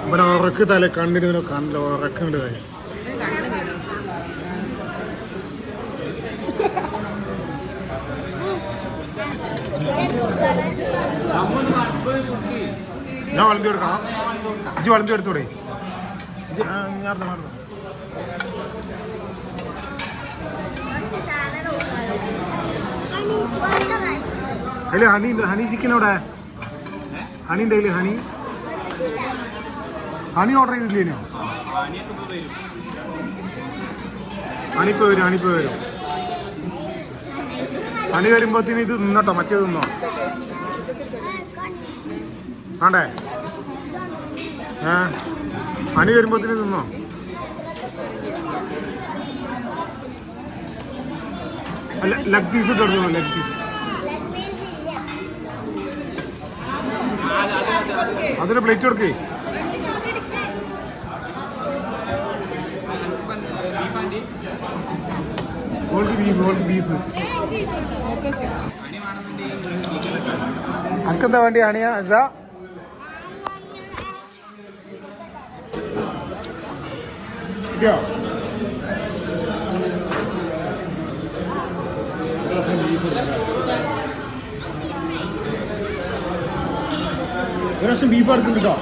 ഇവിടെ ഉറക്ക് തല കണ്ടിട്ട് കണ്ടില്ല ഉറക്കുണ്ട് തല ഞാൻ വളമ്പി എടുക്കണം ഇജ്ജ് വളമ്പി എടുത്തൂടെ ഞാൻ അതില് ഹണി ഉണ്ട് ഹണി ചിക്കൻ അവിടെ ഹണി ഉണ്ട് അതില് ഹണി ഹണി ഓർഡർ ചെയ്തില്ലേനോ ഹണിപ്പോ വരും ഹണി വരുമ്പോഴത്തേന് ഇത് നിന്നോട്ടോ മറ്റേ തിന്നോ ആണ്ടേ ഹണി വരുമ്പോഴത്തേന് തിന്നോ അല്ല ലെഗ് പീസ് ഇട്ട് കൊടുക്കണോ ലെഗ് പീസ് അതിന് പ്ലേറ്റ് കൊടുക്കേ ബീഫ് അനക്കെന്താ വേണ്ടി ആണിയാ അസ ഒരു പ്രാവശ്യം ബീഫ് എടുക്കുന്നുണ്ടോ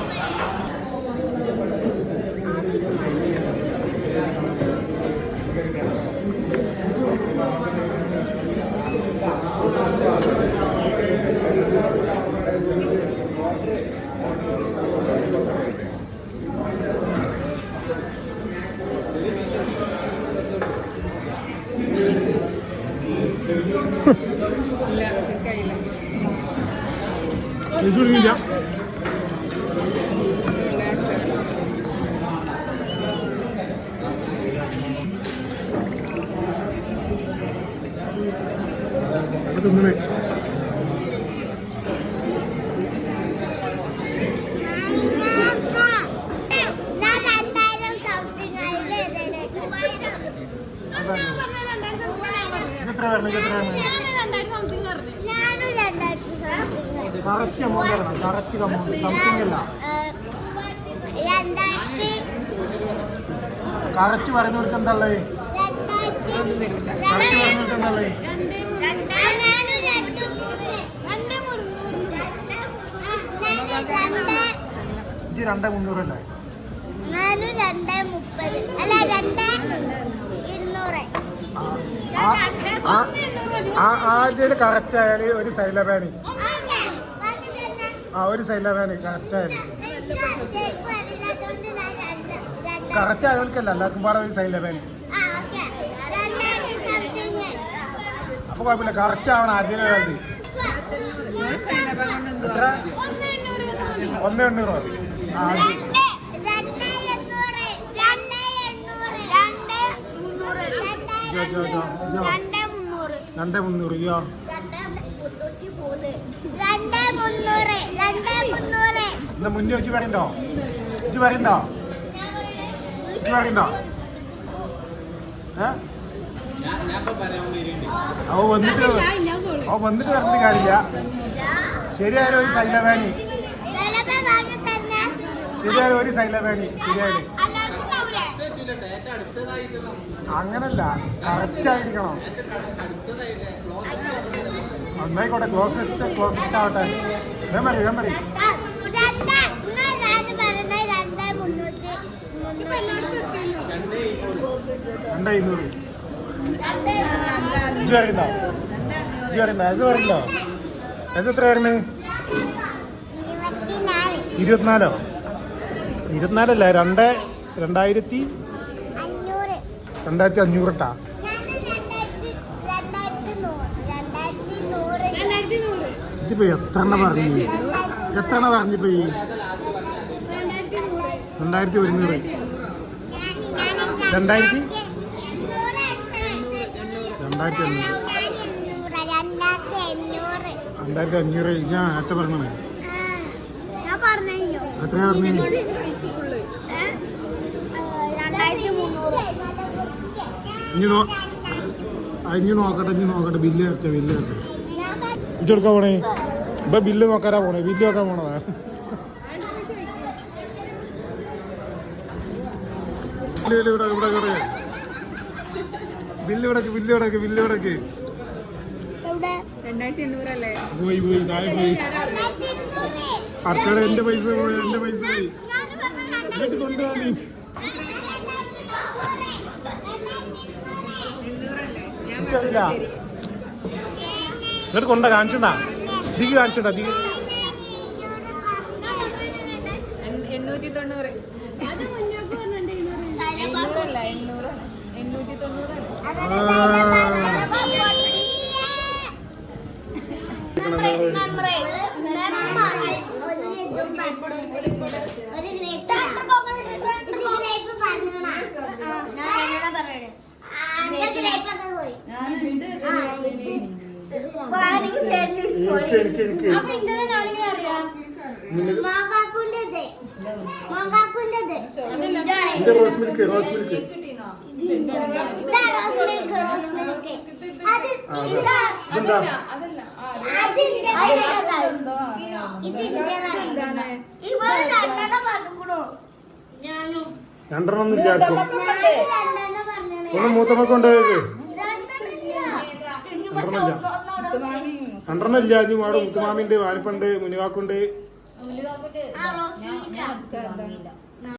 ഇല്ല തിന്നണേ കറക്റ്റ് എമൗണ്ട് തരണം കറക്റ്റ് എമൗണ്ട് സംതിങ് അല്ല കറക്റ്റ് പറഞ്ഞവർക്ക് എന്താ ഉള്ളത് കറക്റ്റ് പറഞ്ഞവർക്ക് എന്താ ഉള്ളത് 2,300 അല്ലേ ആദ്യം കറക്റ്റ് ആയാല് ഒരു സൈലബാനി ഒരു സൈലബാനി കറക്റ്റ് ആയാല് കറക്റ്റ് ആയവർക്കല്ല എല്ലാവർക്കും പാടെ ഒരു സൈലബാനി അപ്പൊ കുഴപ്പമില്ല കറക്റ്റ് ആവണം ആദ്യം വേണ്ടി എത്ര 1,800 2,300 രൂപ എന്താ മുന്നേ വെച്ച് പറയണ്ടോ അവ വന്നിട്ട് പറഞ്ഞ കാര്യമില്ല ശരിയായാലും ഒരു സൈലബാനി ശരിയായാലും അങ്ങനല്ല കറക്റ്റ് ആയിരിക്കണം ഒന്നായിക്കോട്ടെ ക്ലോസസ്റ്റ് ആവട്ടെ ഞാൻ പറയും 2,500 ഇജ്ജ് പറയണ്ടോ എത്ര വരുന്നത് 24 24 അല്ല 2,500 ഇട്ടാ ഇപ്പൊ എത്ര പറഞ്ഞിപ്പോ 2,100 2,500 ഞാൻ നേരത്തെ പറഞ്ഞേ എത്രയാ പറഞ്ഞു ഇനി നോക്കട്ടെ ബില്ല് വരട്ടെ ഇട്ടെടുക്കാൻ പോണേ ഇപ്പൊ ബില്ല് നോക്കാനാ പോണേ ബില്ല് നോക്കാൻ പോണതാ ബില്ല് ഇവിടേക്ക് പോയി താഴെ പോയി അർച്ചയുടെ എന്റെ പൈസ പോയി കൊണ്ടുപോകാൻ എന്നിട്ട് കൊണ്ട കാണിച്ചുണ്ടാ ദിക്ക് കാണിച്ചുണ്ടാ ദിക്ക് 890 റോസ് മിൽക്ക് രണ്ടെണ്ണം ഇല്ല ഒന്ന് മൂത്തമ്മക്ക് കൊണ്ടുപോയത് രണ്ടെണ്ണം ഇല്ല ഇനി മുത്തുമാമിണ്ട് വാലിപ്പുണ്ട് മുനിവാക്കുണ്ട്